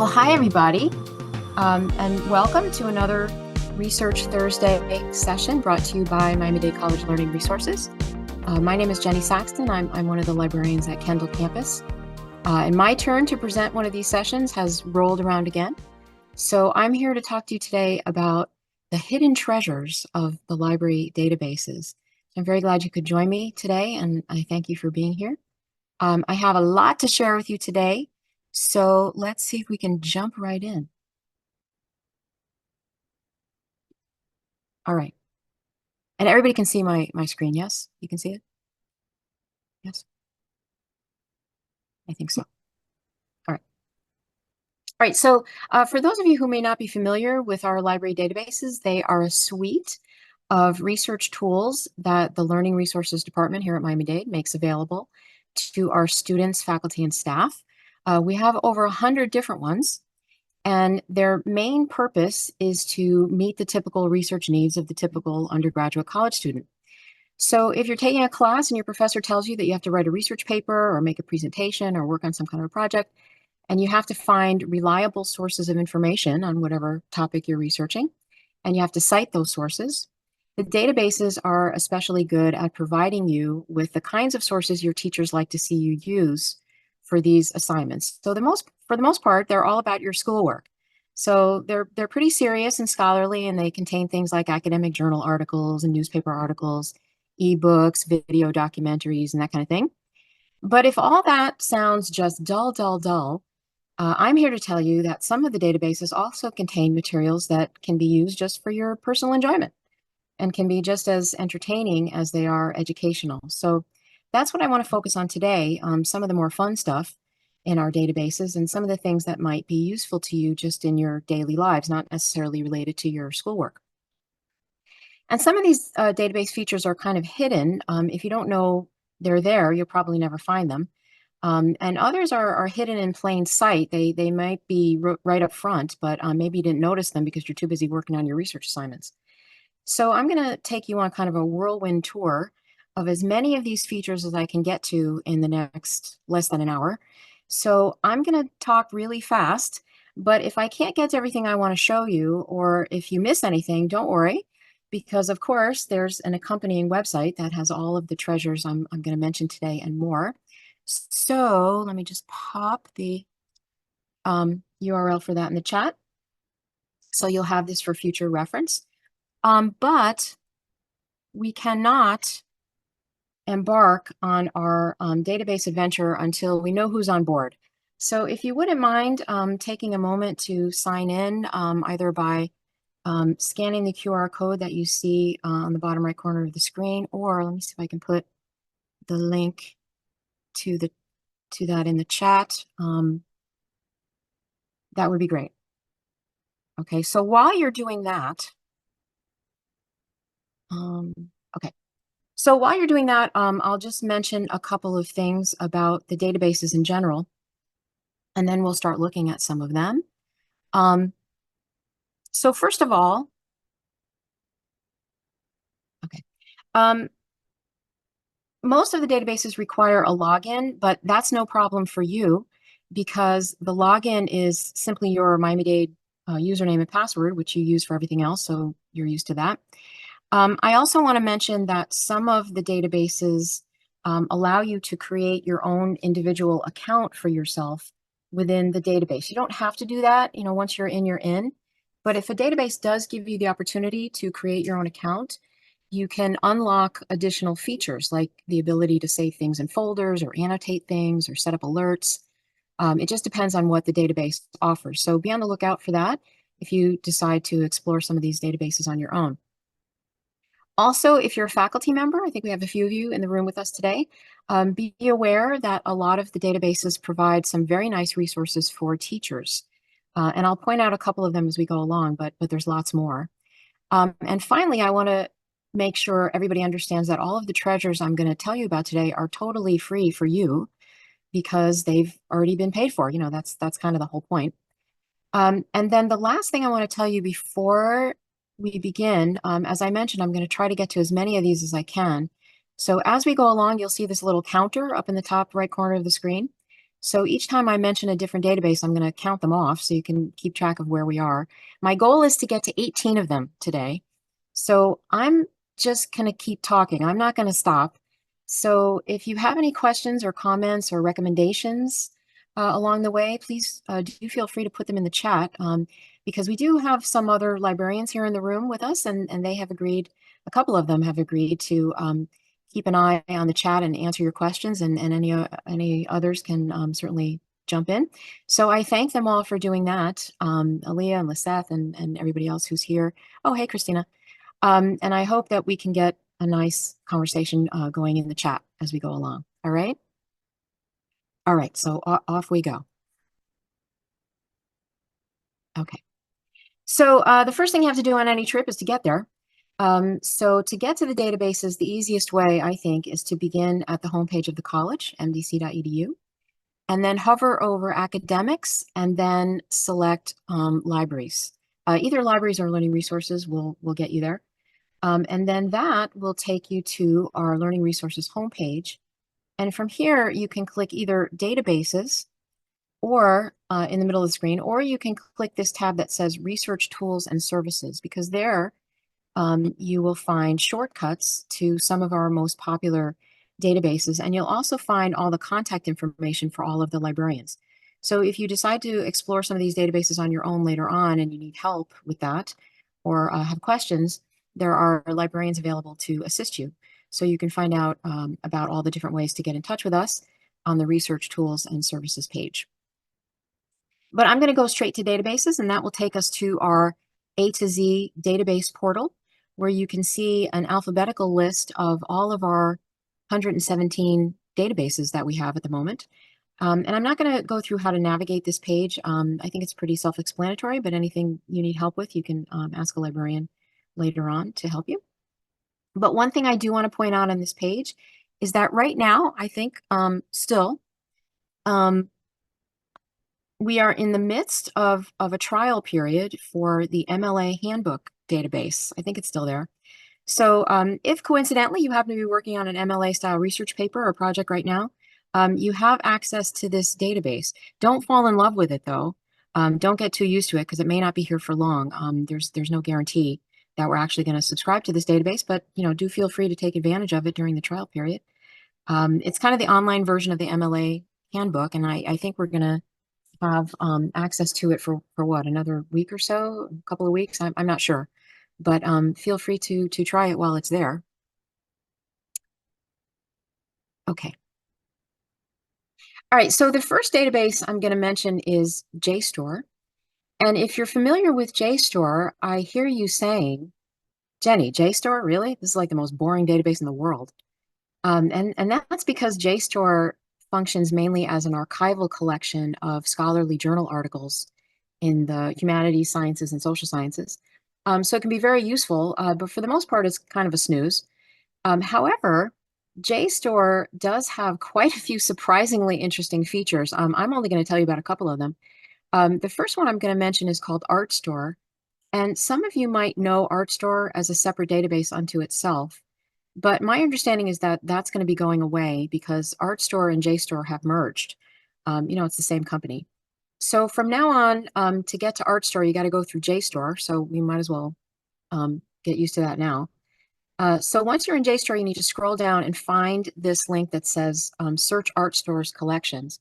Well, hi, everybody, and welcome to another Research Thursday session brought to you by Miami-Dade College Learning Resources. My name is Jenny Saxton. I'm one of the librarians at Kendall campus. And my turn to present one of these sessions has rolled around again. So I'm here to talk to you today about the hidden treasures of the library databases. I'm very glad you could join me today, and I thank you for being here. I have a lot to share with you today. So let's see if we can jump right in. All right. And everybody can see my screen, yes? You can see it? Yes? I think so. All right. All right, so for those of you who may not be familiar with our library databases, they are a suite of research tools that the Learning Resources Department here at Miami-Dade makes available to our students, faculty, and staff. We have over 100 different ones. And their main purpose is to meet the typical research needs of the typical undergraduate college student. So if you're taking a class and your professor tells you that you have to write a research paper or make a presentation or work on some kind of a project, and you have to find reliable sources of information on whatever topic you're researching, and you have to cite those sources, the databases are especially good at providing you with the kinds of sources your teachers like to see you use for these assignments. So for the most part, they're all about your schoolwork. So they're pretty serious and scholarly, and they contain things like academic journal articles and newspaper articles, ebooks, video documentaries, and that kind of thing. But if all that sounds just dull, I'm here to tell you that some of the databases also contain materials that can be used just for your personal enjoyment and can be just as entertaining as they are educational. So that's what I want to focus on today, some of the more fun stuff in our databases and some of the things that might be useful to you just in your daily lives, not necessarily related to your schoolwork. And some of these database features are kind of hidden. If you don't know they're there, you'll probably never find them. And others are hidden in plain sight. They might be right up front, but maybe you didn't notice them because you're too busy working on your research assignments. So I'm going to take you on kind of a whirlwind tour of as many of these features as I can get to in the next less than an hour. So I'm going to talk really fast, but if I can't get to everything I want to show you, or if you miss anything, don't worry, because of course there's an accompanying website that has all of the treasures I'm going to mention today and more. So let me just pop the URL for that in the chat. So you'll have this for future reference. But we cannot embark on our database adventure until we know who's on board. So if you wouldn't mind taking a moment to sign in either by scanning the QR code that you see on the bottom right corner of the screen, or let me see if I can put the link to that in the chat. That would be great. Okay, so while you're doing that, okay. So while you're doing that, I'll just mention a couple of things about the databases in general, and then we'll start looking at some of them. So first of all, okay, most of the databases require a login, but that's no problem for you because the login is simply your Miami-Dade username and password, which you use for everything else, so you're used to that. I also want to mention that some of the databases allow you to create your own individual account for yourself within the database. You don't have to do that, once you're in, you're in. But if a database does give you the opportunity to create your own account, you can unlock additional features like the ability to save things in folders or annotate things or set up alerts. It just depends on what the database offers. So be on the lookout for that if you decide to explore some of these databases on your own. Also, if you're a faculty member, I think we have a few of you in the room with us today, be aware that a lot of the databases provide some very nice resources for teachers. And I'll point out a couple of them as we go along, but there's lots more. And finally, I want to make sure everybody understands that all of the treasures I'm going to tell you about today are totally free for you because they've already been paid for. That's kind of the whole point. And then the last thing I want to tell you before we begin, as I mentioned, I'm going to try to get to as many of these as I can. So as we go along, you'll see this little counter up in the top right corner of the screen. So each time I mention a different database, I'm going to count them off so you can keep track of where we are. My goal is to get to 18 of them today. So I'm just going to keep talking. I'm not going to stop. So if you have any questions or comments or recommendations along the way, please do feel free to put them in the chat, because we do have some other librarians here in the room with us, and they have agreed, a couple of them have agreed to keep an eye on the chat and answer your questions, and any others can certainly jump in. So I thank them all for doing that, Aaliyah and Liseth and everybody else who's here. Oh, hey, Christina. And I hope that we can get a nice conversation going in the chat as we go along. All right? All right, so off we go. Okay. So the first thing you have to do on any trip is to get there. So to get to the databases, the easiest way, I think, is to begin at the homepage of the college, mdc.edu, and then hover over academics and then select libraries. Either libraries or learning resources will get you there. And then that will take you to our learning resources homepage. And from here, you can click either databases or in the middle of the screen, or you can click this tab that says research tools and services, because there you will find shortcuts to some of our most popular databases, and you'll also find all the contact information for all of the librarians. So if you decide to explore some of these databases on your own later on and you need help with that, or have questions, there are librarians available to assist you. So you can find out about all the different ways to get in touch with us on the research tools and services page. But I'm going to go straight to databases, and that will take us to our A to Z database portal, where you can see an alphabetical list of all of our 117 databases that we have at the moment. And I'm not going to go through how to navigate this page. I think it's pretty self-explanatory, but anything you need help with, you can ask a librarian later on to help you. But one thing I do want to point out on this page is that right now, I think still, we are in the midst of a trial period for the MLA handbook database. I think it's still there. So if coincidentally you happen to be working on an MLA style research paper or project right now, you have access to this database. Don't fall in love with it though. Don't get too used to it because it may not be here for long. There's no guarantee that we're actually going to subscribe to this database, but do feel free to take advantage of it during the trial period. It's kind of the online version of the MLA handbook, and I think we're going to have access to it for what, another week or so, a couple of weeks. I'm not sure, but feel free to try it while it's there. Okay. All right, so the first database I'm going to mention is JSTOR. And if you're familiar with JSTOR, I hear you saying, Jenny, JSTOR, really? This is like the most boring database in the world. And that's because JSTOR functions mainly as an archival collection of scholarly journal articles in the humanities, sciences, and social sciences. So it can be very useful, but for the most part, it's kind of a snooze. However, JSTOR does have quite a few surprisingly interesting features. I'm only going to tell you about a couple of them. The first one I'm going to mention is called ArtStore, and some of you might know ArtStore as a separate database unto itself. But my understanding is that that's going to be going away because ArtStore and JSTOR have merged. It's the same company. So from now on, to get to ArtStore, you got to go through JSTOR. So we might as well get used to that now. So once you're in JSTOR, you need to scroll down and find this link that says Search ArtStore's Collections.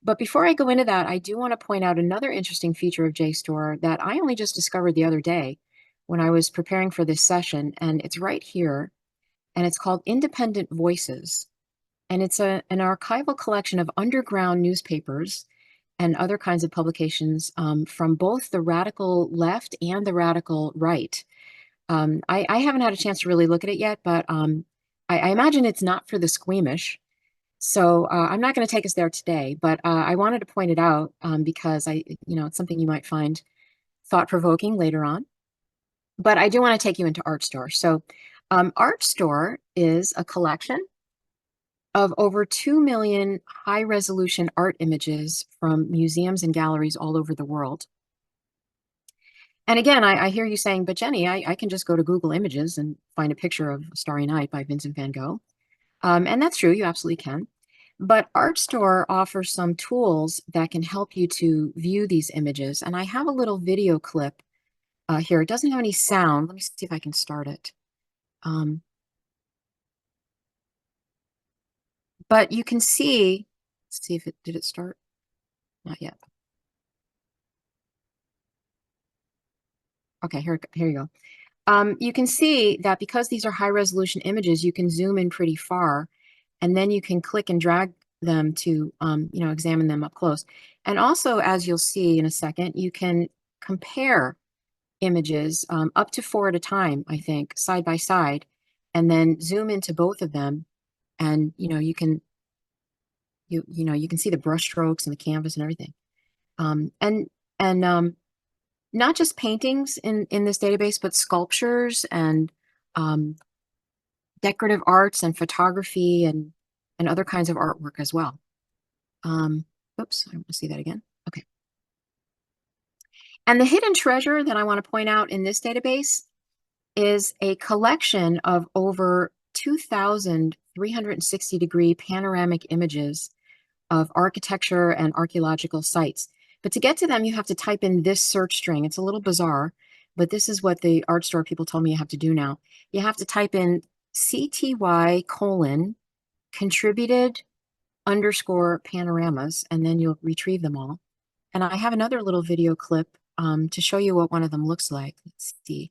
But before I go into that, I do want to point out another interesting feature of JSTOR that I only just discovered the other day when I was preparing for this session, and it's right here. And it's called Independent Voices. And it's an archival collection of underground newspapers and other kinds of publications from both the radical left and the radical right. I haven't had a chance to really look at it yet, but I imagine it's not for the squeamish. So I'm not going to take us there today, but I wanted to point it out because it's something you might find thought-provoking later on. But I do want to take you into ArtStore. So ArtStore is a collection of over 2 million high-resolution art images from museums and galleries all over the world. And again, I hear you saying, but Jenny, I can just go to Google Images and find a picture of Starry Night by Vincent van Gogh. And that's true, you absolutely can. But ArtStore offers some tools that can help you to view these images. And I have a little video clip here. It doesn't have any sound. Let me see if I can start it. But you can see, let's see if it, did it start? Not yet. Okay, here you go. You can see that because these are high resolution images, you can zoom in pretty far, and then you can click and drag them to, examine them up close. And also, as you'll see in a second, you can compare images up to 4 at a time, I think, side by side, and then zoom into both of them. And, you can see the brush strokes and the canvas and everything. And not just paintings in this database, but sculptures and um, decorative arts and photography and other kinds of artwork as well. Oops, I want to see that again. Okay. And the hidden treasure that I want to point out in this database is a collection of over 2,000 360-degree panoramic images of architecture and archaeological sites. But to get to them, you have to type in this search string. It's a little bizarre, but this is what the ArtStore people told me you have to do now. You have to type in CTY:contributed underscore panoramas, and then you'll retrieve them all. And I have another little video clip to show you what one of them looks like. Let's see.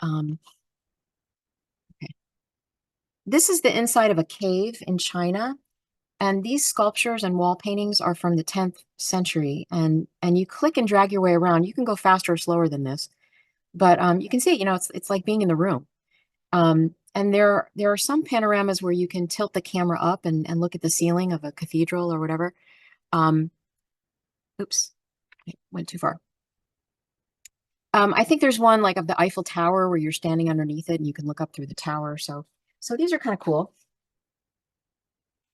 Okay. This is the inside of a cave in China. And these sculptures and wall paintings are from the 10th century. And you click and drag your way around. You can go faster or slower than this. But you can see, it's like being in the room. And there are some panoramas where you can tilt the camera up and look at the ceiling of a cathedral or whatever. Oops, I went too far. I think there's one like of the Eiffel Tower where you're standing underneath it and you can look up through the tower. So these are kind of cool.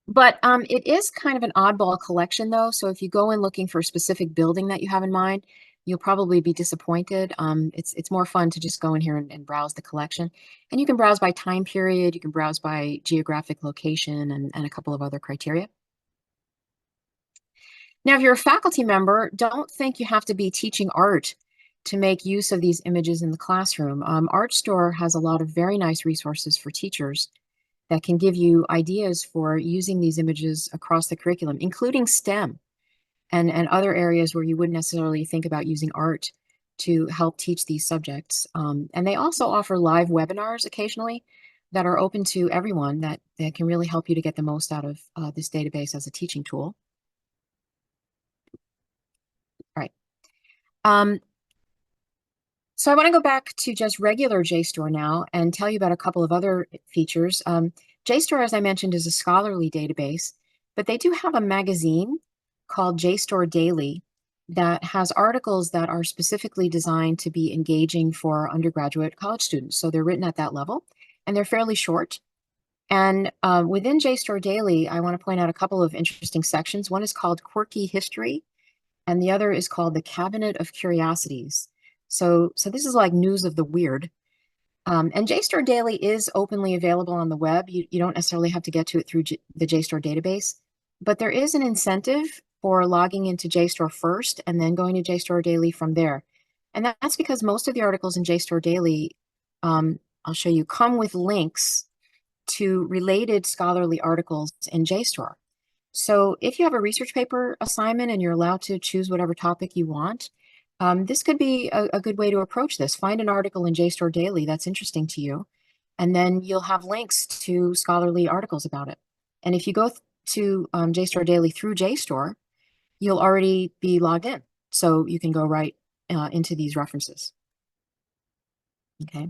But it is kind of an oddball collection, though. So if you go in looking for a specific building that you have in mind, you'll probably be disappointed. It's more fun to just go in here and browse the collection. And you can browse by time period, you can browse by geographic location, and a couple of other criteria. Now, if you're a faculty member, don't think you have to be teaching art to make use of these images in the classroom. ArtStore has a lot of very nice resources for teachers that can give you ideas for using these images across the curriculum, including STEM and other areas where you wouldn't necessarily think about using art to help teach these subjects. And they also offer live webinars occasionally that are open to everyone that can really help you to get the most out of this database as a teaching tool. All right. So I want to go back to just regular JSTOR now and tell you about a couple of other features. JSTOR, as I mentioned, is a scholarly database, but they do have a magazine called JSTOR Daily that has articles that are specifically designed to be engaging for undergraduate college students. So they're written at that level, and they're fairly short. And within JSTOR Daily, I want to point out a couple of interesting sections. One is called Quirky History, and the other is called the Cabinet of Curiosities. So this is like news of the weird. And JSTOR Daily is openly available on the web. You don't necessarily have to get to it through the JSTOR database, but there is an incentive for logging into JSTOR first and then going to JSTOR Daily from there. And that's because most of the articles in JSTOR Daily, I'll show you, come with links to related scholarly articles in JSTOR. So if you have a research paper assignment and you're allowed to choose whatever topic you want, this could be a good way to approach this. Find an article in JSTOR Daily that's interesting to you, and then you'll have links to scholarly articles about it. And if you go to JSTOR Daily through JSTOR, you'll already be logged in. So you can go right into these references. Okay.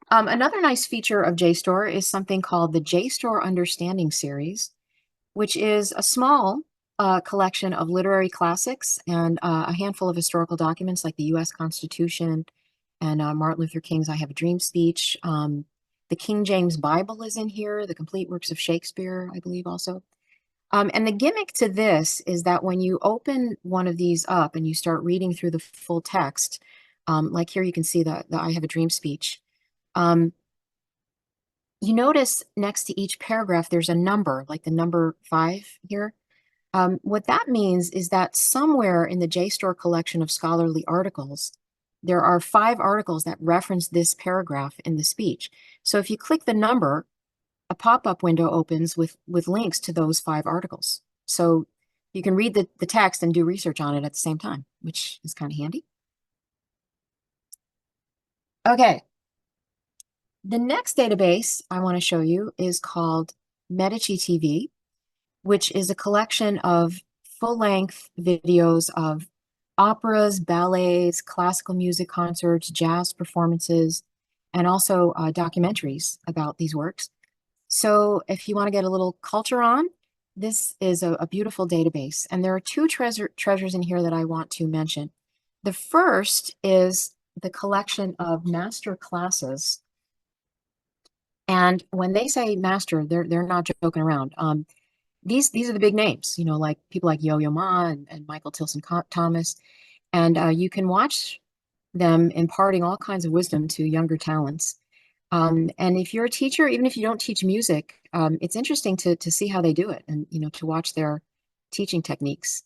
Another nice feature of JSTOR is something called the JSTOR Understanding Series, which is a small collection of literary classics and a handful of historical documents like the U.S. Constitution and Martin Luther King's I Have a Dream speech. The King James Bible is in here, the complete works of Shakespeare, I believe also. And the gimmick to this is that when you open one of these up and you start reading through the full text, like here you can see the I Have a Dream speech, You notice next to each paragraph, there's a number, like the number 5 here. What that means is that somewhere in the JSTOR collection of scholarly articles, there are 5 articles that reference this paragraph in the speech. So if you click the number, a pop-up window opens with links to those 5 articles. So you can read the text and do research on it at the same time, which is kind of handy. Okay, the next database I want to show you is called Medici TV, which is a collection of full-length videos of operas, ballets, classical music concerts, jazz performances, and also documentaries about these works. So if you want to get a little culture on, this is a beautiful database. And there are 2 treasures in here that I want to mention. The first is the collection of master classes. And when they say master, they're not joking around. These are the big names, you know, like people like Yo-Yo Ma and Michael Tilson Thomas. And you can watch them imparting all kinds of wisdom to younger talents. And if you're a teacher, even if you don't teach music, it's interesting to see how they do it and, you know, to watch their teaching techniques.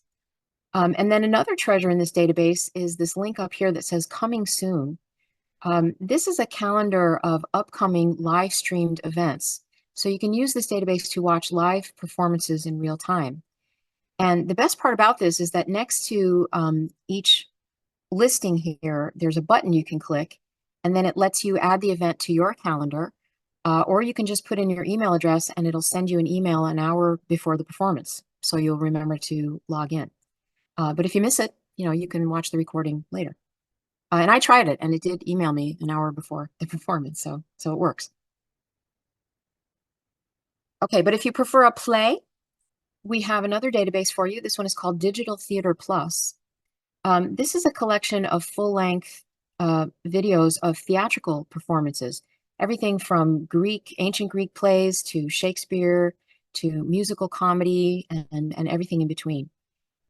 And then another treasure in this database is this link up here that says coming soon. This is a calendar of upcoming live streamed events. So you can use this database to watch live performances in real time. And the best part about this is that next to each listing here, there's a button you can click, and then it lets you add the event to your calendar, or you can just put in your email address and it'll send you an email an hour before the performance, so you'll remember to log in. But if you miss it, you know, you can watch the recording later. And I tried it, and it did email me an hour before the performance, so it works. Okay, but if you prefer a play, we have another database for you. This one is called Digital Theater Plus. This is a collection of full-length videos of theatrical performances, everything from ancient Greek plays to Shakespeare to musical comedy and everything in between.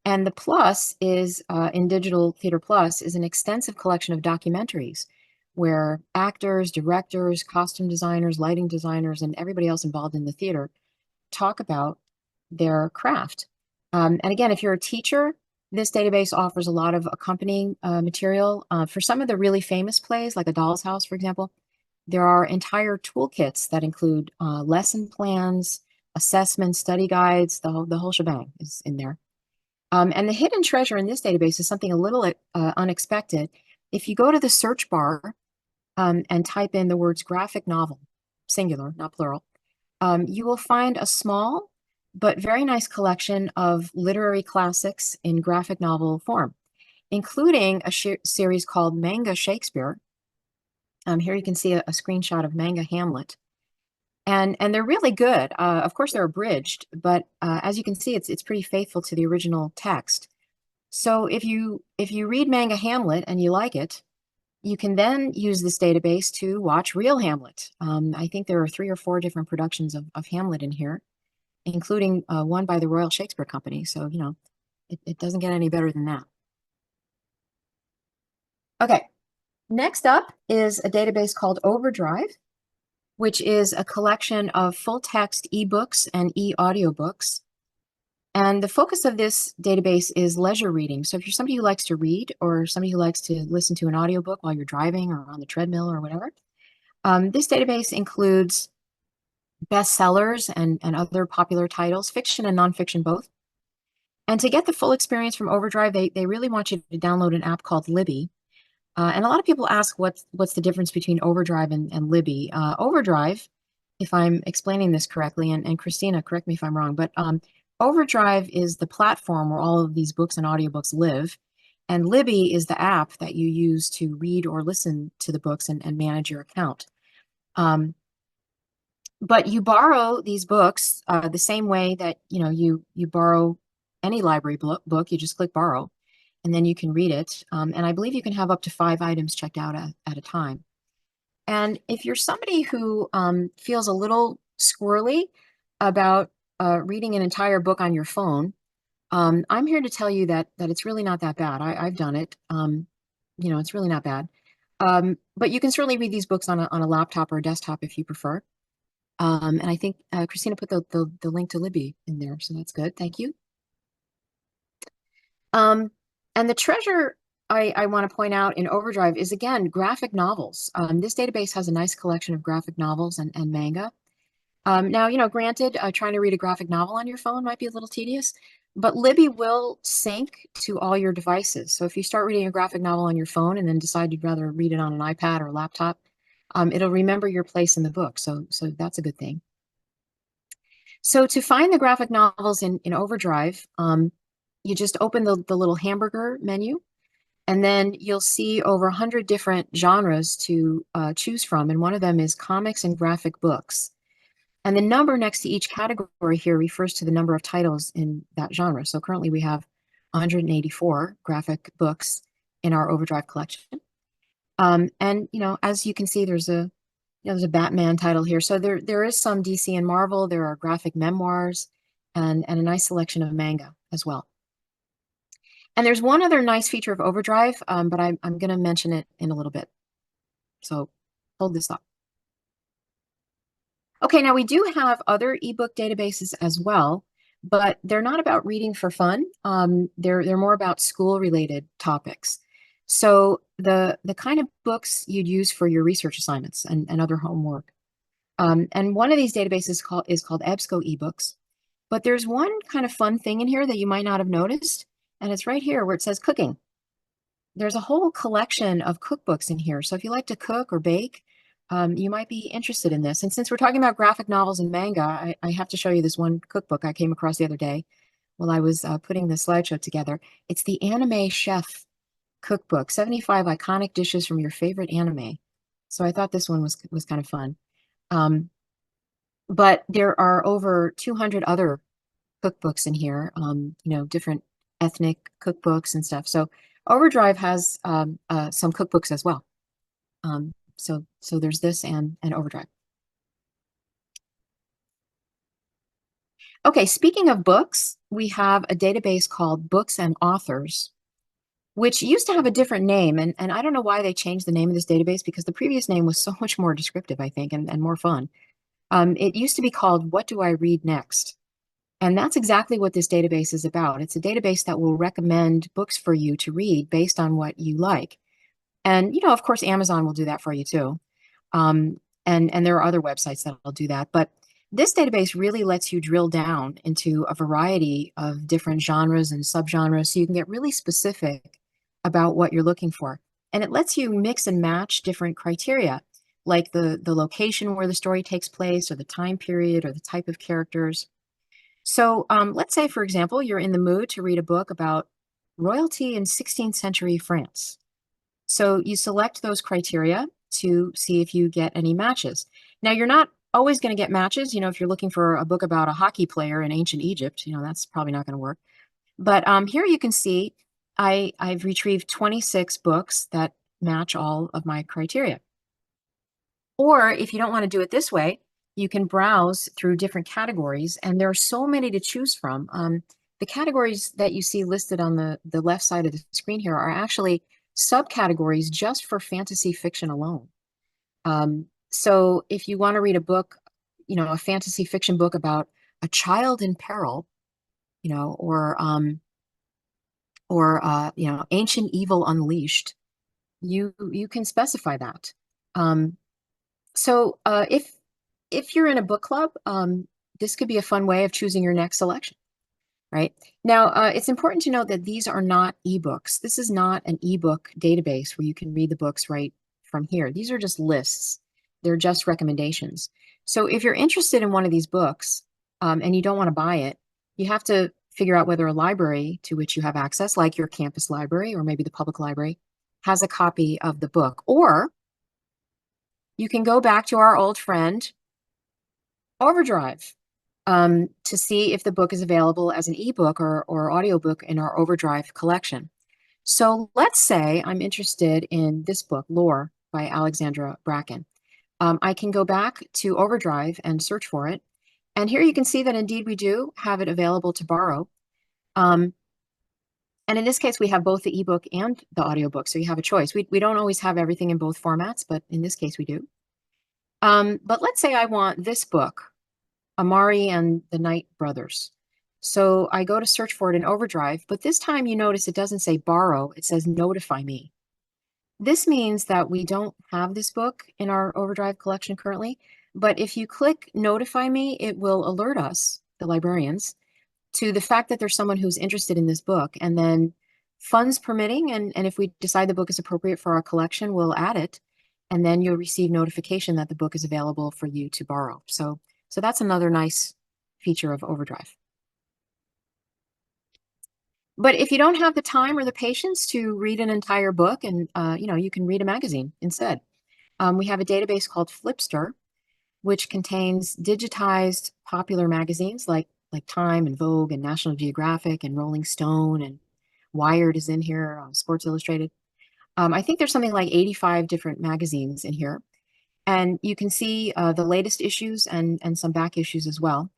And the plus is, in Digital Theater Plus, is an extensive collection of documentaries where actors, directors, costume designers, lighting designers, and everybody else involved in the theater talk about their craft. And again, if you're a teacher, this database offers a lot of accompanying material. For some of the really famous plays, like A Doll's House, for example, there are entire toolkits that include lesson plans, assessments, study guides, the whole shebang is in there. And the hidden treasure in this database is something a little unexpected. If you go to the search bar and type in the words graphic novel, singular, not plural, you will find a small but very nice collection of literary classics in graphic novel form, including a series called Manga Shakespeare. Here you can see a screenshot of Manga Hamlet. And they're really good. Of course, they're abridged, but as you can see, it's pretty faithful to the original text. So if you read Manga Hamlet and you like it, you can then use this database to watch real Hamlet. I think there are 3 or 4 different productions of Hamlet in here, including one by the Royal Shakespeare Company. So, you know, it doesn't get any better than that. Okay, next up is a database called OVERDRIVE, which is a collection of full-text ebooks and e-audiobooks. And the focus of this database is leisure reading. So if you're somebody who likes to read or somebody who likes to listen to an audiobook while you're driving or on the treadmill or whatever, this database includes bestsellers and other popular titles, fiction and nonfiction both. And to get the full experience from OVERDRIVE, they really want you to download an app called Libby. And a lot of people ask what's the difference between OVERDRIVE and Libby. OVERDRIVE, if I'm explaining this correctly, and Christina, correct me if I'm wrong, but OVERDRIVE is the platform where all of these books and audiobooks live, and Libby is the app that you use to read or listen to the books and manage your account. But you borrow these books the same way that you borrow any library book. You just click borrow, and then you can read it. And I believe you can have up to 5 items checked out at a time. And if you're somebody who feels a little squirrely about reading an entire book on your phone, I'm here to tell you that it's really not that bad. I've done it. It's really not bad. But you can certainly read these books on a laptop or a desktop if you prefer. And I think Christina put the link to Libby in there, so that's good. Thank you. And the treasure I want to point out in Overdrive is, again, graphic novels. This database has a nice collection of graphic novels and manga. Now, granted, trying to read a graphic novel on your phone might be a little tedious, but Libby will sync to all your devices. So if you start reading a graphic novel on your phone and then decide you'd rather read it on an iPad or a laptop, it'll remember your place in the book. So that's a good thing. So to find the graphic novels in Overdrive, you just open the little hamburger menu, and then you'll see over 100 different genres to choose from. And one of them is comics and graphic books. And the number next to each category here refers to the number of titles in that genre. So currently we have 184 graphic books in our Overdrive collection. And as you can see, there's a Batman title here. So there is some DC and Marvel. There are graphic memoirs and a nice selection of manga as well. And there's one other nice feature of Overdrive, but I'm going to mention it in a little bit. So hold this up. Okay, now we do have other ebook databases as well, but they're not about reading for fun. They're more about school-related topics. So the kind of books you'd use for your research assignments and other homework. And one of these databases is called EBSCO eBooks. But there's one kind of fun thing in here that you might not have noticed, and it's right here where it says cooking. There's a whole collection of cookbooks in here. So if you like to cook or bake, you might be interested in this. And since we're talking about graphic novels and manga, I have to show you this one cookbook I came across the other day while I was putting the slideshow together. It's the Anime Chef Cookbook, 75 iconic dishes from your favorite anime. So I thought this one was kind of fun. But there are over 200 other cookbooks in here, different ethnic cookbooks and stuff. So Overdrive has some cookbooks as well. So there's this and Overdrive. Okay, speaking of books, we have a database called Books and Authors, which used to have a different name. And I don't know why they changed the name of this database, because the previous name was so much more descriptive, I think, and more fun. It used to be called What Do I Read Next? And that's exactly what this database is about. It's a database that will recommend books for you to read based on what you like. And, of course, Amazon will do that for you too. And there are other websites that will do that. But this database really lets you drill down into a variety of different genres and subgenres, so you can get really specific about what you're looking for. And it lets you mix and match different criteria, like the location where the story takes place, or the time period, or the type of characters. So let's say, for example, you're in the mood to read a book about royalty in 16th century France. So you select those criteria to see if you get any matches. Now, you're not always going to get matches. If you're looking for a book about a hockey player in ancient Egypt, that's probably not going to work. But here you can see I've retrieved 26 books that match all of my criteria. Or if you don't want to do it this way, you can browse through different categories, and there are so many to choose from. The categories that you see listed on the left side of the screen here are actually subcategories just for fantasy fiction alone. So if you want to read a book, a fantasy fiction book about a child in peril, or ancient evil unleashed, you can specify that. So if you're in a book club, this could be a fun way of choosing your next selection, right? Now, it's important to note that these are not ebooks. This is not an ebook database where you can read the books right from here. These are just lists. They're just recommendations. So if you're interested in one of these books and you don't want to buy it, you have to figure out whether a library to which you have access, like your campus library or maybe the public library, has a copy of the book. Or you can go back to our old friend, Overdrive, to see if the book is available as an ebook or audiobook in our Overdrive collection. So let's say I'm interested in this book, Lore, by Alexandra Bracken. I can go back to Overdrive and search for it. And here you can see that indeed we do have it available to borrow. And in this case, we have both the ebook and the audiobook, so you have a choice. We don't always have everything in both formats, but in this case we do. But let's say I want this book, Amari and the Knight Brothers. So I go to search for it in OVERDRIVE, but this time you notice it doesn't say borrow, it says notify me. This means that we don't have this book in our OVERDRIVE collection currently, but if you click notify me, it will alert us, the librarians, to the fact that there's someone who's interested in this book. And then funds permitting, and if we decide the book is appropriate for our collection, we'll add it. And then you'll receive notification that the book is available for you to borrow. So that's another nice feature of OVERDRIVE. But if you don't have the time or the patience to read an entire book, and you can read a magazine instead. We have a database called FLIPSTER, which contains digitized popular magazines like Time and Vogue and National Geographic and Rolling Stone, and Wired is in here, Sports Illustrated. I think there's something like 85 different magazines in here. And you can see the latest issues and some back issues as well.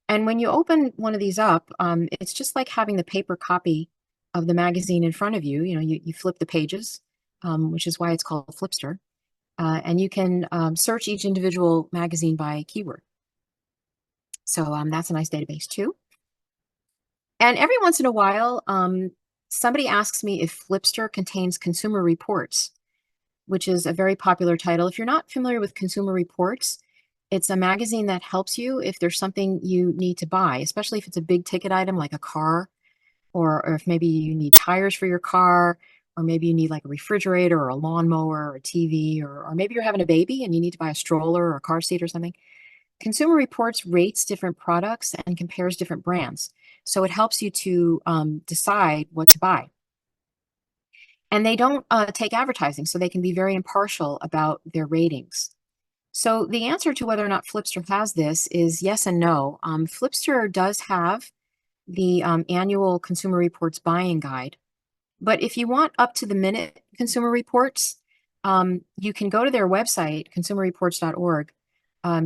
And when you open one of these up, it's just like having the paper copy of the magazine in front of you. You flip the pages, which is why it's called FLIPSTER. And you can search each individual magazine by keyword. So that's a nice database too. And every once in a while, somebody asks me if FLIPSTER contains Consumer Reports, which is a very popular title. If you're not familiar with Consumer Reports, it's a magazine that helps you if there's something you need to buy, especially if it's a big ticket item like a car, or if maybe you need tires for your car, or maybe you need like a refrigerator or a lawnmower or a TV, or maybe you're having a baby and you need to buy a stroller or a car seat or something. Consumer Reports rates different products and compares different brands. So it helps you to decide what to buy. And they don't take advertising, so they can be very impartial about their ratings. So the answer to whether or not FLIPSTER has this is yes and no. FLIPSTER does have the annual Consumer Reports buying guide. But if you want up-to-the-minute Consumer Reports, you can go to their website, consumerreports.org,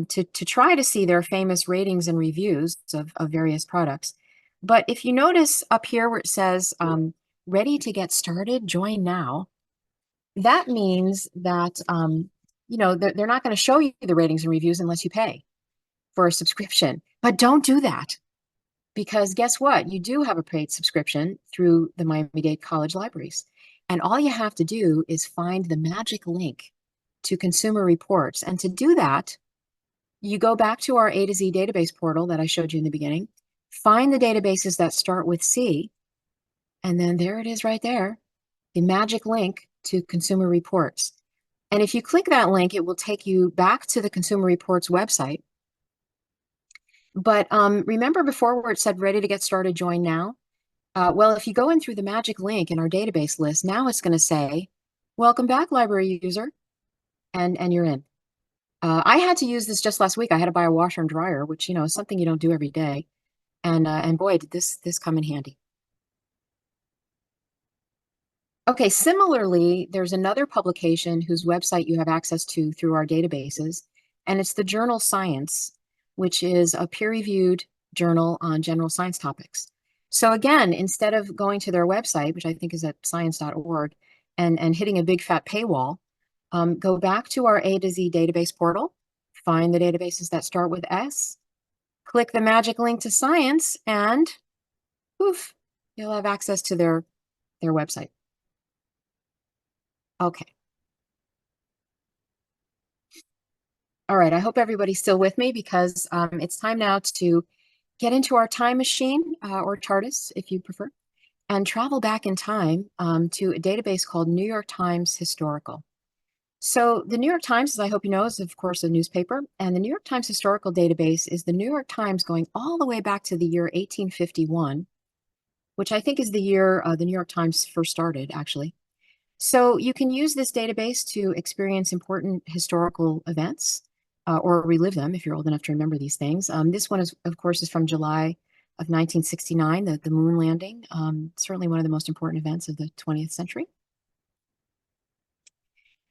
to try to see their famous ratings and reviews of various products. But if you notice up here where it says, ready to get started, join now, that means that they're not going to show you the ratings and reviews unless you pay for a subscription. But don't do that, because guess what? You do have a paid subscription through the Miami-Dade College Libraries. And all you have to do is find the magic link to Consumer Reports. And to do that, you go back to our A to Z database portal that I showed you in the beginning, find the databases that start with C, and then there it is right there, the magic link to Consumer Reports. And if you click that link, it will take you back to the Consumer Reports website. But remember before where it said ready to get started, join now? Well, if you go in through the magic link in our database list, now it's going to say, welcome back, library user, and you're in. I had to use this just last week. I had to buy a washer and dryer, which, is something you don't do every day. And boy, did this come in handy. Okay, similarly, there's another publication whose website you have access to through our databases, and it's the journal Science, which is a peer-reviewed journal on general science topics. So again, instead of going to their website, which I think is at science.org, and hitting a big fat paywall, go back to our A to Z database portal, find the databases that start with S, click the magic link to Science, and poof, you'll have access to their website. Okay. All right, I hope everybody's still with me, because it's time now to get into our time machine, or TARDIS, if you prefer, and travel back in time to a database called New York Times Historical. So the New York Times, as I hope you know, is of course a newspaper, and the New York Times Historical Database is the New York Times going all the way back to the year 1851, which I think is the year the New York Times first started, actually. So you can use this database to experience important historical events, or relive them if you're old enough to remember these things. This one, of course, is from July of 1969, the moon landing, certainly one of the most important events of the 20th century.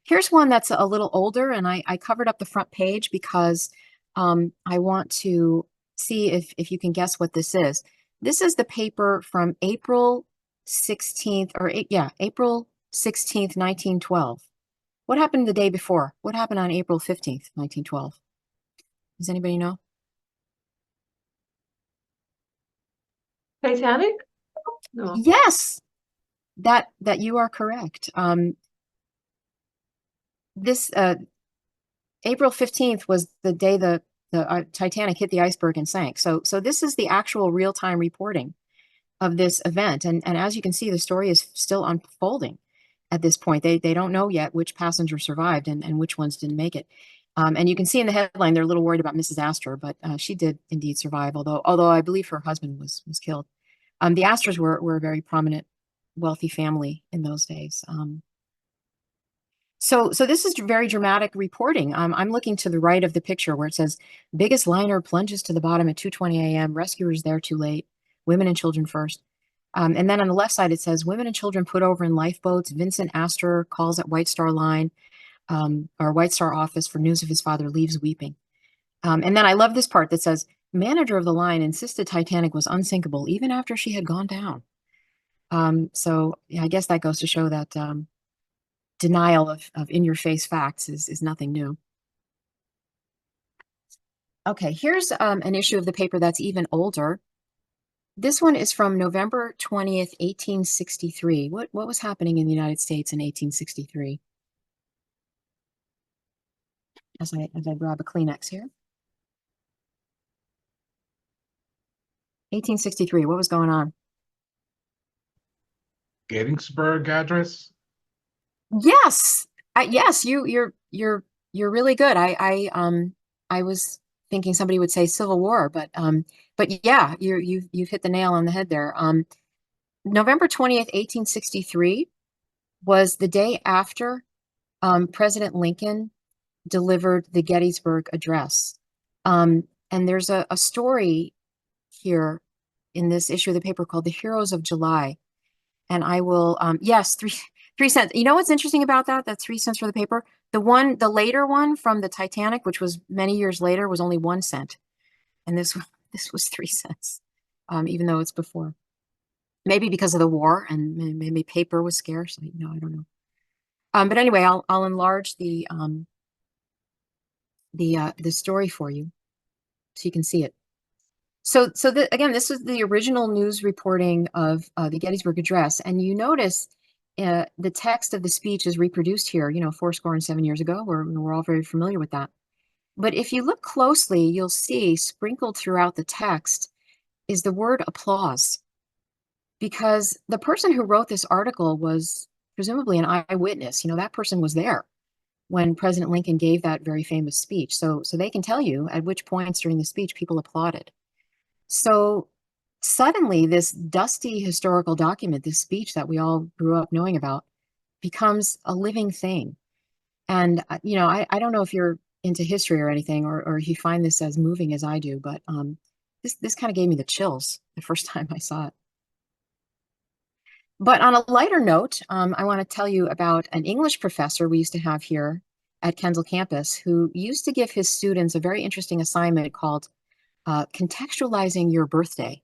Here's one that's a little older, and I covered up the front page because I want to see if you can guess what this is. This is the paper from April 16th, April 16th, 1912. What happened the day before? What happened on April 15th, 1912? Does anybody know? Titanic? No. Yes, that you are correct. This April 15th was the day the Titanic hit the iceberg and sank. So this is the actual real-time reporting of this event. And as you can see, the story is still unfolding at this point. They don't know yet which passenger survived and which ones didn't make it. And you can see in the headline, they're a little worried about Mrs. Astor, but she did indeed survive, although I believe her husband was killed. The Astors were a very prominent, wealthy family in those days. So this is very dramatic reporting. I'm looking to the right of the picture where it says, biggest liner plunges to the bottom at 2:20 a.m. Rescuers there too late. Women and children first. And then on the left side, it says, women and children put over in lifeboats. Vincent Astor calls at White Star Line, or White Star office for news of his father, leaves weeping. And then I love this part that says, manager of the line insisted Titanic was unsinkable even after she had gone down. So yeah, I guess that goes to show that denial of in-your-face facts is nothing new. Okay, here's an issue of the paper that's even older. This one is from November 20th, 1863. What was happening in the United States in 1863? As I grab a Kleenex here. 1863, what was going on? Gettysburg Address? Yes. Yes, you're really good. I was thinking somebody would say Civil War, but yeah, you've hit the nail on the head there. November 20th, 1863 was the day after President Lincoln delivered the Gettysburg Address. And there's a story here in this issue of the paper called The Heroes of July. And I will, yes, 3 cents. You know what's interesting about that? That's 3 cents for the paper. The later one from the Titanic, which was many years later, was only 1 cent. And this was 3 cents, even though it's before. Maybe because of the war and maybe paper was scarce. No, I don't know. But anyway, I'll enlarge the story for you so you can see it. So again, this is the original news reporting of the Gettysburg Address, and you notice the text of the speech is reproduced here, 7 years ago. We're all very familiar with that. But if you look closely, you'll see sprinkled throughout the text is the word applause, because the person who wrote this article was presumably an eyewitness. That person was there when President Lincoln gave that very famous speech. So they can tell you at which points during the speech people applauded. So suddenly this dusty historical document, this speech that we all grew up knowing about, becomes a living thing. And, I don't know if you're into history or anything, or if you find this as moving as I do, but this kind of gave me the chills the first time I saw it. But on a lighter note, I want to tell you about an English professor we used to have here at Kendall campus who used to give his students a very interesting assignment called contextualizing your birthday.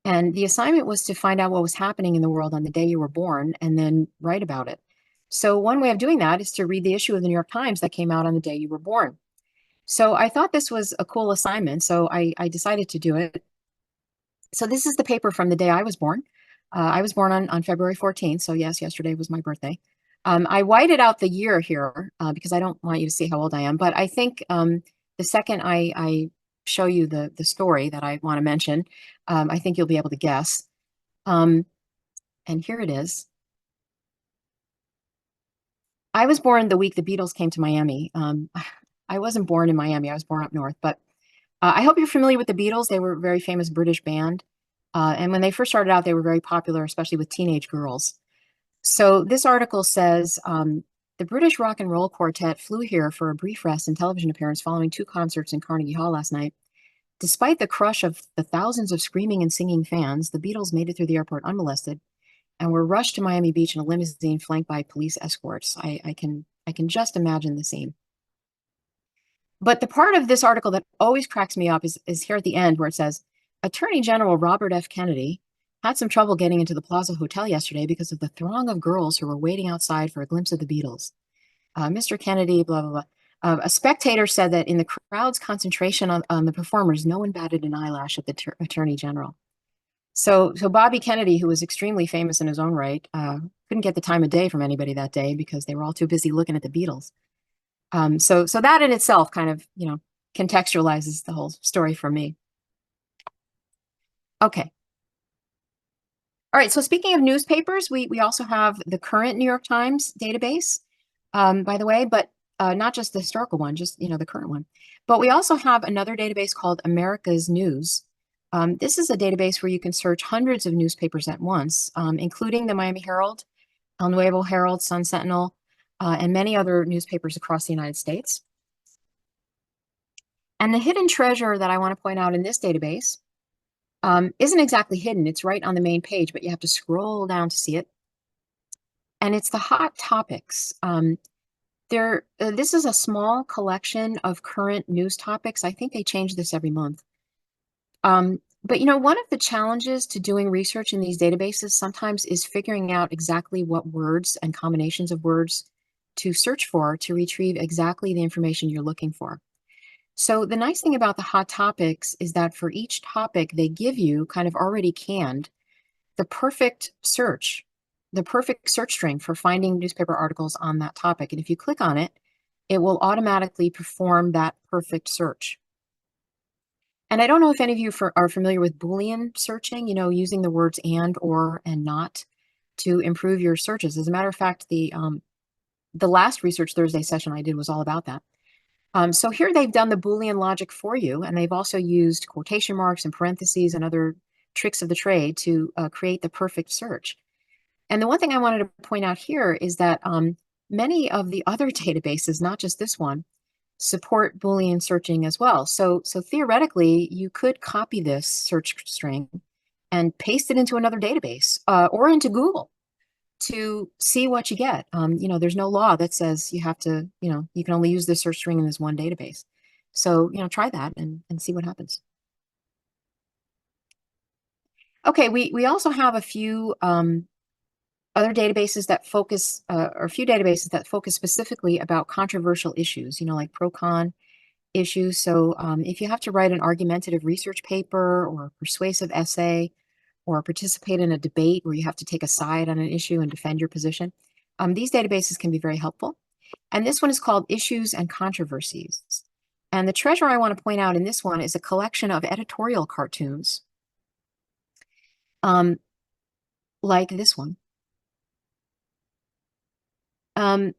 And the assignment was to find out what was happening in the world on the day you were born and then write about it. So one way of doing that is to read the issue of the New York Times that came out on the day you were born. So I thought this was a cool assignment, so I decided to do it. So this is the paper from the day I was born. I was born on February 14th, so yes, yesterday was my birthday. I whited out the year here because I don't want you to see how old I am, but I think the second I show you the story that I want to mention, I think you'll be able to guess. And here it is. I was born the week the Beatles came to Miami. I wasn't born in Miami. I was born up north, but I hope you're familiar with the Beatles. They were a very famous British band. And when they first started out, they were very popular, especially with teenage girls. So this article says, the British Rock and Roll Quartet flew here for a brief rest and television appearance following 2 concerts in Carnegie Hall last night. Despite the crush of the thousands of screaming and singing fans, the Beatles made it through the airport unmolested and were rushed to Miami Beach in a limousine flanked by police escorts. I can just imagine the scene. But the part of this article that always cracks me up is here at the end where it says, Attorney General Robert F. Kennedy had some trouble getting into the Plaza Hotel yesterday because of the throng of girls who were waiting outside for a glimpse of the Beatles. Mr. Kennedy, blah, blah, blah. A spectator said that in the crowd's concentration on the performers, no one batted an eyelash at the Attorney General. So Bobby Kennedy, who was extremely famous in his own right, couldn't get the time of day from anybody that day because they were all too busy looking at the Beatles. So that in itself kind of, contextualizes the whole story for me. Okay. All right, so speaking of newspapers, we also have the current New York Times database, by the way, but not just the historical one, just, the current one. But we also have another database called America's News. This is a database where you can search hundreds of newspapers at once, including the Miami Herald, El Nuevo Herald, Sun Sentinel, and many other newspapers across the United States. And the hidden treasure that I want to point out in this database isn't exactly hidden. It's right on the main page, but you have to scroll down to see it. And it's the hot topics. This is a small collection of current news topics. I think they change this every month. But one of the challenges to doing research in these databases sometimes is figuring out exactly what words and combinations of words to search for to retrieve exactly the information you're looking for. So the nice thing about the hot topics is that for each topic, they give you kind of already canned the perfect search string for finding newspaper articles on that topic. And if you click on it, it will automatically perform that perfect search. And I don't know if any of you are familiar with Boolean searching, using the words and, or, and not to improve your searches. As a matter of fact, the last Research Thursday session I did was all about that. So here they've done the Boolean logic for you, and they've also used quotation marks and parentheses and other tricks of the trade to create the perfect search. And the one thing I wanted to point out here is that many of the other databases, not just this one, support Boolean searching as well. So theoretically, you could copy this search string and paste it into another database or into Google to see what you get. There's no law that says you have to, you can only use this search string in this one database. So, try that and see what happens. Okay, we also have a few other databases that focus, or a few databases that focus specifically about controversial issues, like pro-con issues. So if you have to write an argumentative research paper or a persuasive essay, or participate in a debate where you have to take a side on an issue and defend your position, these databases can be very helpful. And this one is called Issues and Controversies. And the treasure I want to point out in this one is a collection of editorial cartoons, like this one. The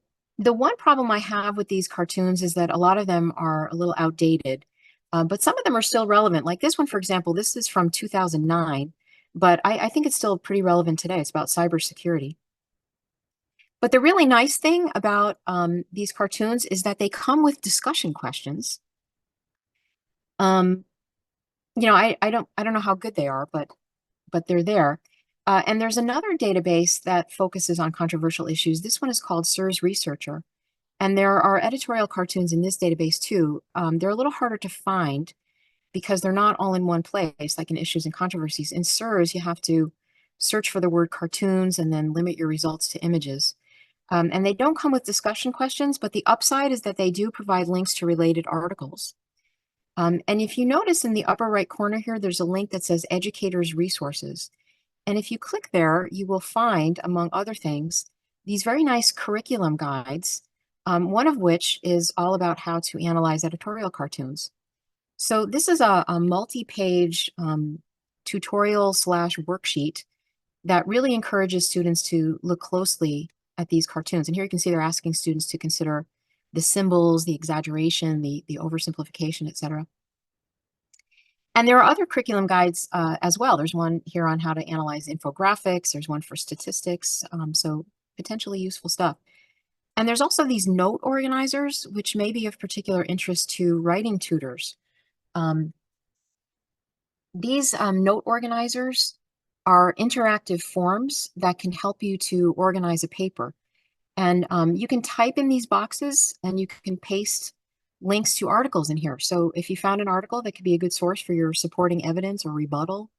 one problem I have with these cartoons is that a lot of them are a little outdated, but some of them are still relevant. Like this one, for example, this is from 2009. But I think it's still pretty relevant today. It's about cybersecurity. But the really nice thing about these cartoons is that they come with discussion questions. I don't know how good they are, but they're there. And there's another database that focuses on controversial issues. This one is called SIRS Researcher. And there are editorial cartoons in this database too. They're a little harder to find because they're not all in one place, like in Issues and Controversies. In SIRS, you have to search for the word cartoons and then limit your results to images. And they don't come with discussion questions, but the upside is that they do provide links to related articles. And if you notice in the upper right corner here, there's a link that says Educators Resources. And if you click there, you will find, among other things, these very nice curriculum guides, one of which is all about how to analyze editorial cartoons. So this is a multi-page tutorial / worksheet that really encourages students to look closely at these cartoons. And here you can see they're asking students to consider the symbols, the exaggeration, the oversimplification, etc. And there are other curriculum guides as well. There's one here on how to analyze infographics. There's one for statistics. So potentially useful stuff. And there's also these note organizers, which may be of particular interest to writing tutors. These note organizers are interactive forms that can help you to organize a paper. And you can type in these boxes and you can paste links to articles in here. So if you found an article that could be a good source for your supporting evidence or rebuttal,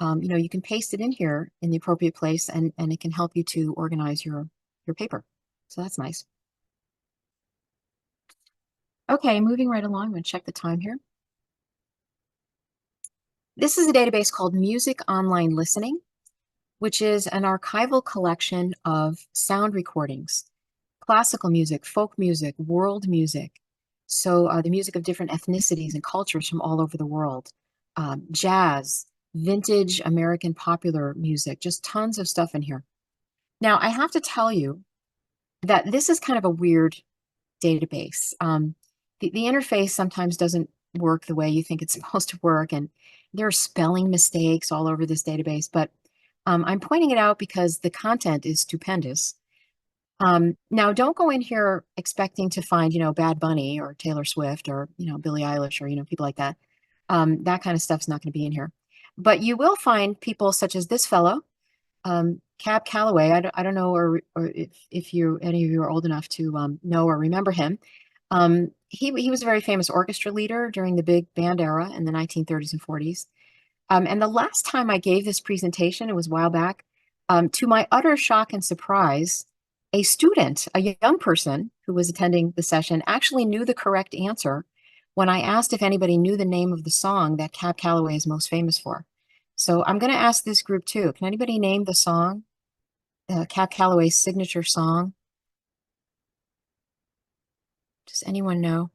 you can paste it in here in the appropriate place and it can help you to organize your paper. So that's nice. Okay, moving right along, I'm going to check the time here. This is a database called Music Online Listening, which is an archival collection of sound recordings, classical music, folk music, world music. So the music of different ethnicities and cultures from all over the world, jazz, vintage American popular music, just tons of stuff in here. Now, I have to tell you that this is kind of a weird database. The interface sometimes doesn't work the way you think it's supposed to work, and there are spelling mistakes all over this database, but I'm pointing it out because the content is stupendous. Now, don't go in here expecting to find, Bad Bunny or Taylor Swift or, Billie Eilish or, people like that. That kind of stuff's not going to be in here. But you will find people such as this fellow, Cab Calloway. I don't know or if any of you are old enough to know or remember him. He was a very famous orchestra leader during the big band era in the 1930s and 40s. And the last time I gave this presentation, it was a while back, to my utter shock and surprise, a student, a young person who was attending the session, actually knew the correct answer when I asked if anybody knew the name of the song that Cab Calloway is most famous for. So I'm going to ask this group too. Can anybody name the song, Cab Calloway's signature song? Does anyone know?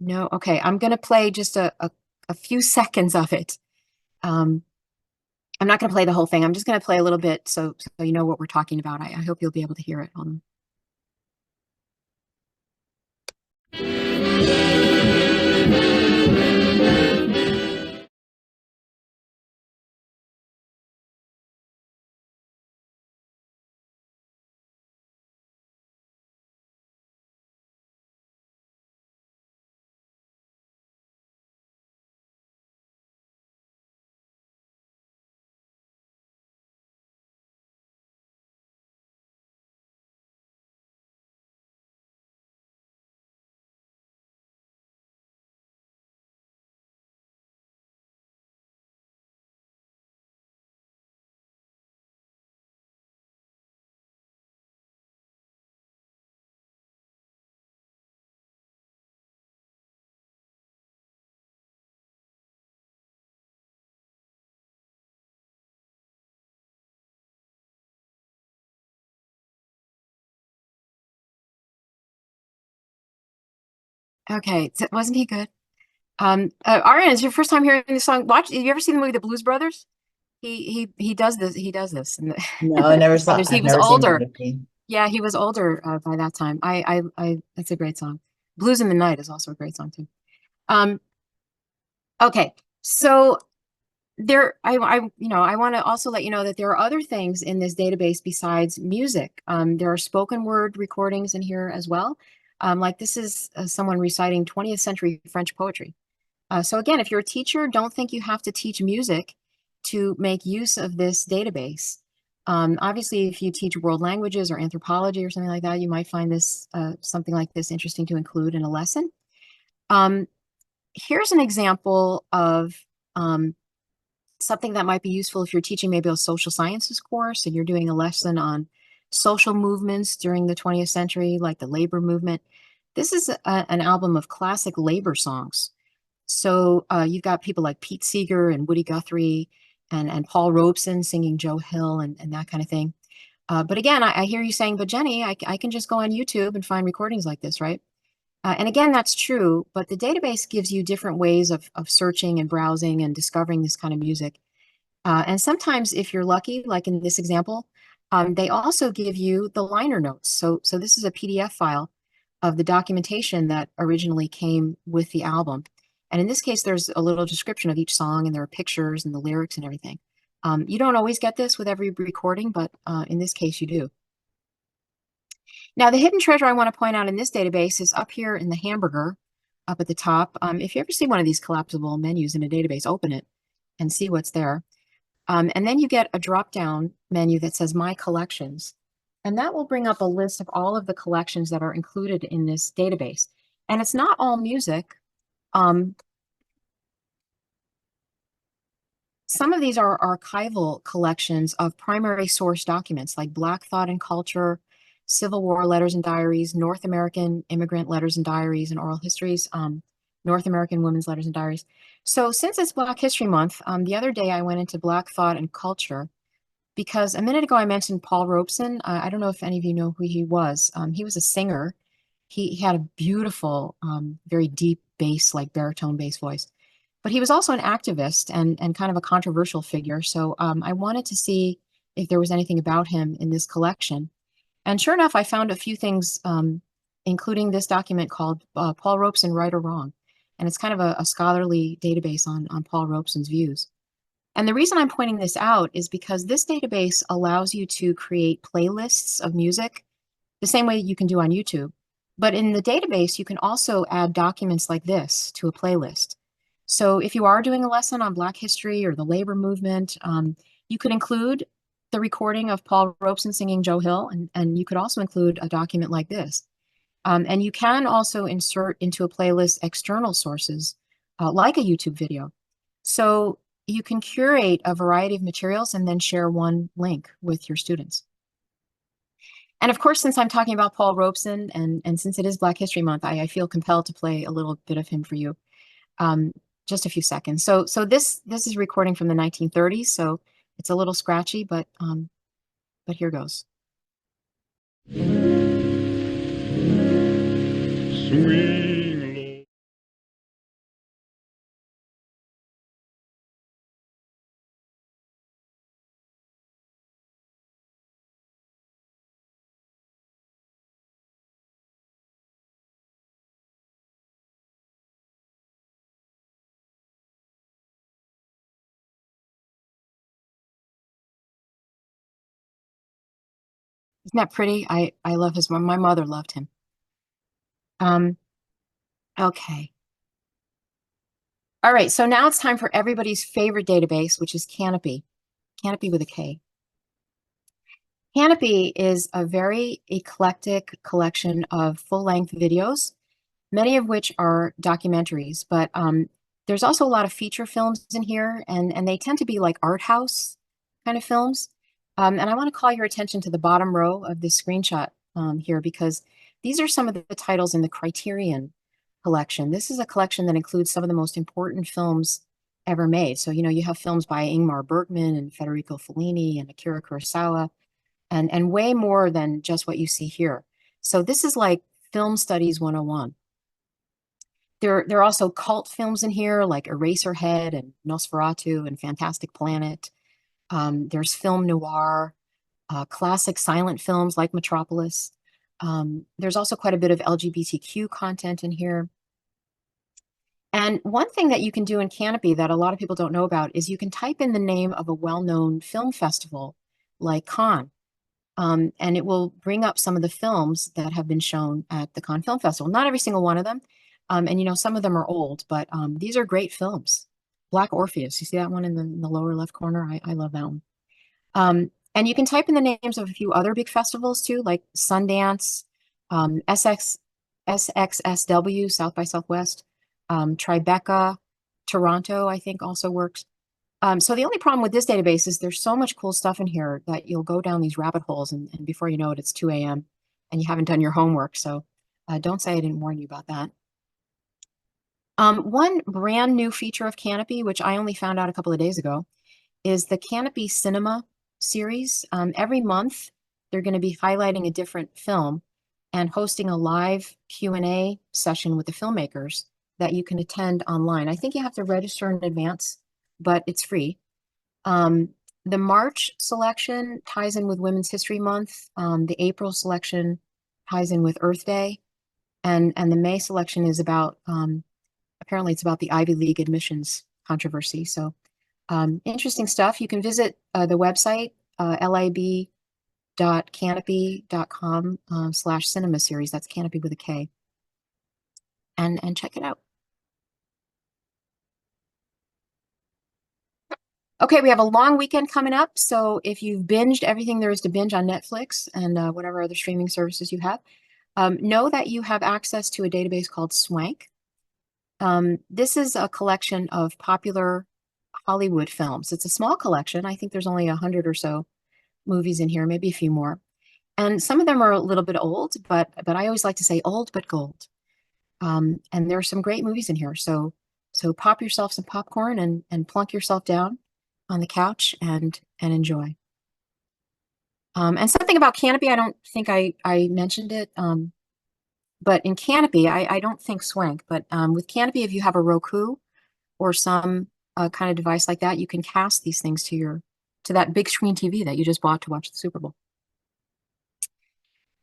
No. Okay, I'm gonna play just a few seconds of it. I'm not gonna play the whole thing. I'm just gonna play a little bit so you know what we're talking about. I hope you'll be able to hear it. Hold on. Okay, so wasn't he good? Ariane, is your first time hearing the song? Have you ever seen the movie The Blues Brothers? He does this. He does this. And No, I never saw. Brothers. He I've was never seen the older. movie. Yeah, he was older by that time. That's a great song. Blues in the Night is also a great song too. Um, okay, so I want to also let you know that there are other things in this database besides music. There are spoken word recordings in here as well. Like this is someone reciting 20th century French poetry. So again, if you're a teacher, don't think you have to teach music to make use of this database. Obviously, if you teach world languages or anthropology or something like that, you might find this something like this interesting to include in a lesson. Here's an example of something that might be useful if you're teaching maybe a social sciences course and you're doing a lesson on social movements during the 20th century, like the labor movement. This is an album of classic labor songs. So you've got people like Pete Seeger and Woody Guthrie and Paul Robeson singing Joe Hill and that kind of thing. But again, I hear you saying, but Jenny, I can just go on YouTube and find recordings like this, right? And again, that's true, but the database gives you different ways of searching and browsing and discovering this kind of music. And sometimes if you're lucky, like in this example, they also give you the liner notes. So this is a PDF file of the documentation that originally came with the album. And in this case, there's a little description of each song and there are pictures and the lyrics and everything. You don't always get this with every recording, but in this case you do. Now, the hidden treasure I want to point out in this database is up here in the hamburger up at the top. If you ever see one of these collapsible menus in a database, open it and see what's there. And then you get a drop-down menu that says My Collections. And that will bring up a list of all of the collections that are included in this database. And it's not all music. Some of these are archival collections of primary source documents like Black Thought and Culture, Civil War letters and diaries, North American immigrant letters and diaries and oral histories, North American women's letters and diaries. So since it's Black History Month, the other day I went into Black Thought and Culture because a minute ago I mentioned Paul Robeson. I don't know if any of you know who he was. He was a singer. He had a beautiful, very deep bass, like baritone bass voice. But he was also an activist and kind of a controversial figure. So I wanted to see if there was anything about him in this collection. And sure enough, I found a few things, including this document called Paul Robeson, Right or Wrong. And it's kind of a scholarly database on Paul Robeson's views. And the reason I'm pointing this out is because this database allows you to create playlists of music the same way you can do on YouTube. But in the database, you can also add documents like this to a playlist. So if you are doing a lesson on Black history or the labor movement, you could include the recording of Paul Robeson singing Joe Hill, and you could also include a document like this. And you can also insert into a playlist external sources, like a YouTube video. So you can curate a variety of materials and then share one link with your students. And of course, since I'm talking about Paul Robeson and since it is Black History Month, I feel compelled to play a little bit of him for you. Just a few seconds. So this is a recording from the 1930s, so it's a little scratchy, but here goes. Swing low. Isn't that pretty? I love his mom. My mother loved him. Okay. All right, so now it's time for everybody's favorite database, which is Canopy. Canopy with a K. Canopy is a very eclectic collection of full-length videos, many of which are documentaries, but there's also a lot of feature films in here, and they tend to be like art house kind of films. And I want to call your attention to the bottom row of this screenshot here, because these are some of the titles in the Criterion collection. This is a collection that includes some of the most important films ever made. So, you have films by Ingmar Bergman and Federico Fellini and Akira Kurosawa, and way more than just what you see here. So this is like Film Studies 101. There are also cult films in here like Eraserhead and Nosferatu and Fantastic Planet. There's film noir, classic silent films like Metropolis. There's also quite a bit of LGBTQ content in here. And one thing that you can do in Canopy that a lot of people don't know about is you can type in the name of a well-known film festival like Cannes. And it will bring up some of the films that have been shown at the Cannes Film Festival. Not every single one of them. And some of them are old, but these are great films. Black Orpheus, you see that one in the lower left corner? I love that one. And you can type in the names of a few other big festivals too, like Sundance, SXSW, South by Southwest, Tribeca, Toronto, I think also works. So the only problem with this database is there's so much cool stuff in here that you'll go down these rabbit holes, and before you know it, it's 2 a.m. and you haven't done your homework. So don't say I didn't warn you about that. One brand new feature of Canopy, which I only found out a couple of days ago, is the Canopy Cinema series. Every month, they're going to be highlighting a different film and hosting a live Q&A session with the filmmakers that you can attend online. I think you have to register in advance, but it's free. The March selection ties in with Women's History Month. The April selection ties in with Earth Day. And the May selection is about, apparently it's about the Ivy League admissions controversy. So interesting stuff. You can visit the website, lib.canopy.com/cinema series. That's Canopy with a K. And check it out. Okay, we have a long weekend coming up. So if you've binged everything there is to binge on Netflix and whatever other streaming services you have, know that you have access to a database called Swank. This is a collection of popular Hollywood films. It's a small collection. I think there's only 100 or so movies in here, maybe a few more. And some of them are a little bit old, but I always like to say old but gold. And there are some great movies in here. So pop yourself some popcorn and plunk yourself down on the couch and enjoy. And something about Canopy, I don't think I mentioned it. But in Canopy, I don't think Swank, but with Canopy, if you have a Roku or some kind of device like that, you can cast these things to that big screen TV that you just bought to watch the Super Bowl.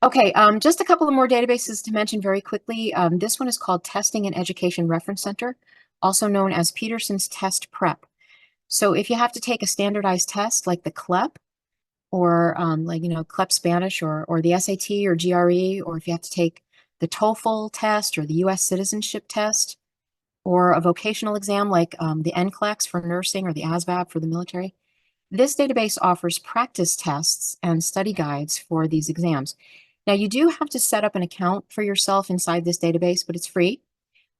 Okay, just a couple of more databases to mention very quickly. This one is called Testing and Education Reference Center, also known as Peterson's Test Prep. So if you have to take a standardized test like the CLEP, or CLEP Spanish or the SAT or GRE, or if you have to take the TOEFL test or the US citizenship test, or a vocational exam like the NCLEX for nursing or the ASVAB for the military, this database offers practice tests and study guides for these exams. Now, you do have to set up an account for yourself inside this database, but it's free.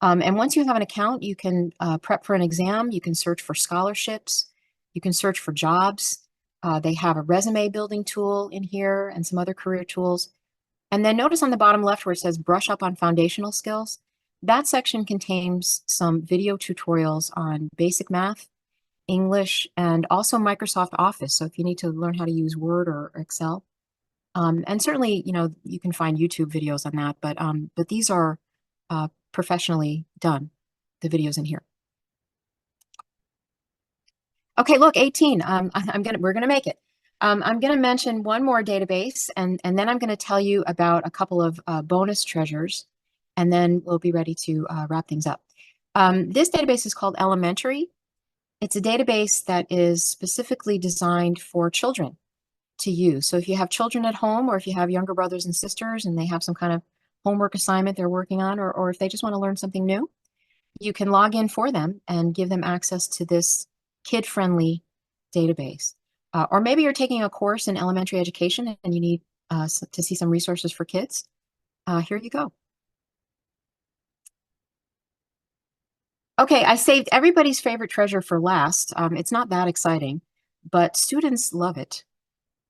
And once you have an account, you can prep for an exam. You can search for scholarships. You can search for jobs. They have a resume building tool in here and some other career tools. And then notice on the bottom left where it says brush up on foundational skills. That section contains some video tutorials on basic math, English, and also Microsoft Office. So if you need to learn how to use Word or Excel. And certainly, you can find YouTube videos on that, but these are professionally done, the videos in here. Okay, look, 18. We're gonna make it. I'm gonna mention one more database, and then I'm gonna tell you about a couple of bonus treasures, and then we'll be ready to wrap things up. This database is called Elementary. It's a database that is specifically designed for children to use. So if you have children at home, or if you have younger brothers and sisters and they have some kind of homework assignment they're working on, or if they just want to learn something new, you can log in for them and give them access to this kid-friendly database. Or maybe you're taking a course in elementary education and you need to see some resources for kids. Here you go. Okay, I saved everybody's favorite treasure for last. It's not that exciting, but students love it.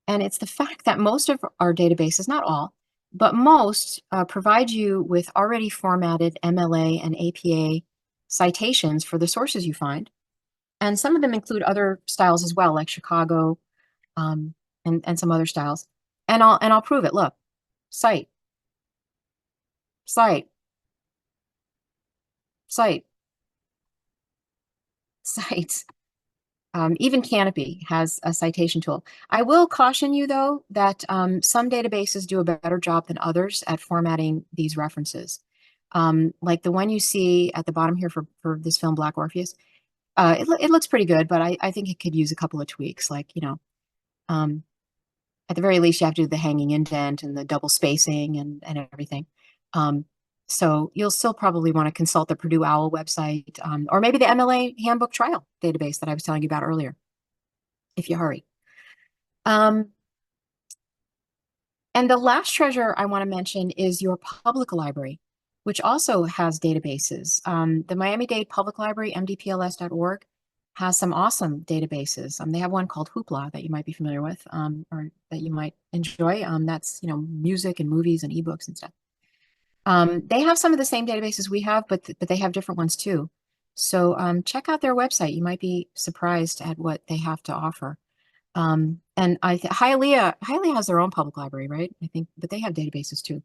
And it's the fact that most of our databases, not all, but most provide you with already formatted MLA and APA citations for the sources you find. And some of them include other styles as well, like Chicago and some other styles. And I'll prove it. Look, cite, cite, cite, cite. Even Canopy has a citation tool. I will caution you, though, that some databases do a better job than others at formatting these references. Like the one you see at the bottom here for this film, Black Orpheus. It looks pretty good, but I think it could use a couple of tweaks. Like, at the very least, you have to do the hanging indent and the double spacing and everything. So you'll still probably want to consult the Purdue OWL website, or maybe the MLA Handbook Trial database that I was telling you about earlier, if you hurry. And the last treasure I want to mention is your public library, which also has databases. The Miami-Dade Public Library, mdpls.org, has some awesome databases. They have one called Hoopla that you might be familiar with, or that you might enjoy. That's, music and movies and ebooks and stuff. They have some of the same databases we have, but they have different ones too. So check out their website. You might be surprised at what they have to offer. And Hialeah has their own public library, right? I think, but they have databases too.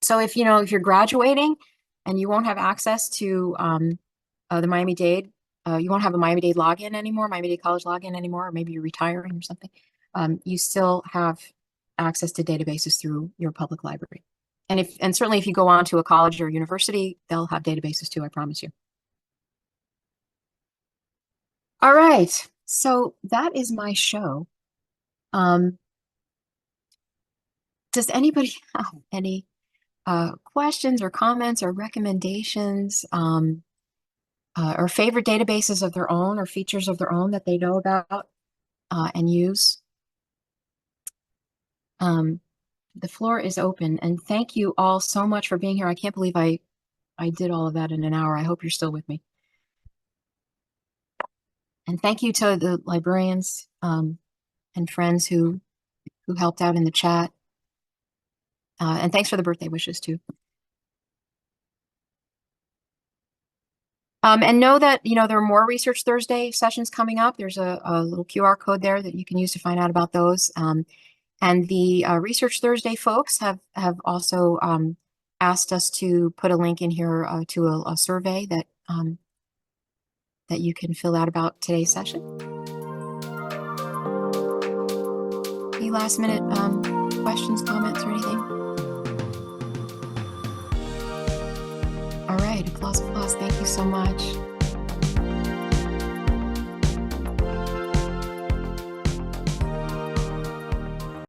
So if you're graduating and you won't have access to the Miami-Dade, you won't have a Miami-Dade login anymore, Miami-Dade College login anymore, or maybe you're retiring or something, you still have access to databases through your public library. And certainly if you go on to a college or university, they'll have databases too, I promise you. All right, so that is my show. Does anybody have any questions or comments or recommendations, or favorite databases of their own or features of their own that they know about and use? The floor is open, and thank you all so much for being here. I can't believe I did all of that in an hour. I hope you're still with me. And thank you to the librarians and friends who helped out in the chat. And thanks for the birthday wishes too. And know that, there are more Research Thursday sessions coming up. There's a little QR code there that you can use to find out about those. And the Research Thursday folks have also asked us to put a link in here to a survey that that you can fill out about today's session. Any last minute questions, comments, or anything? All right, applause, applause. Thank you so much.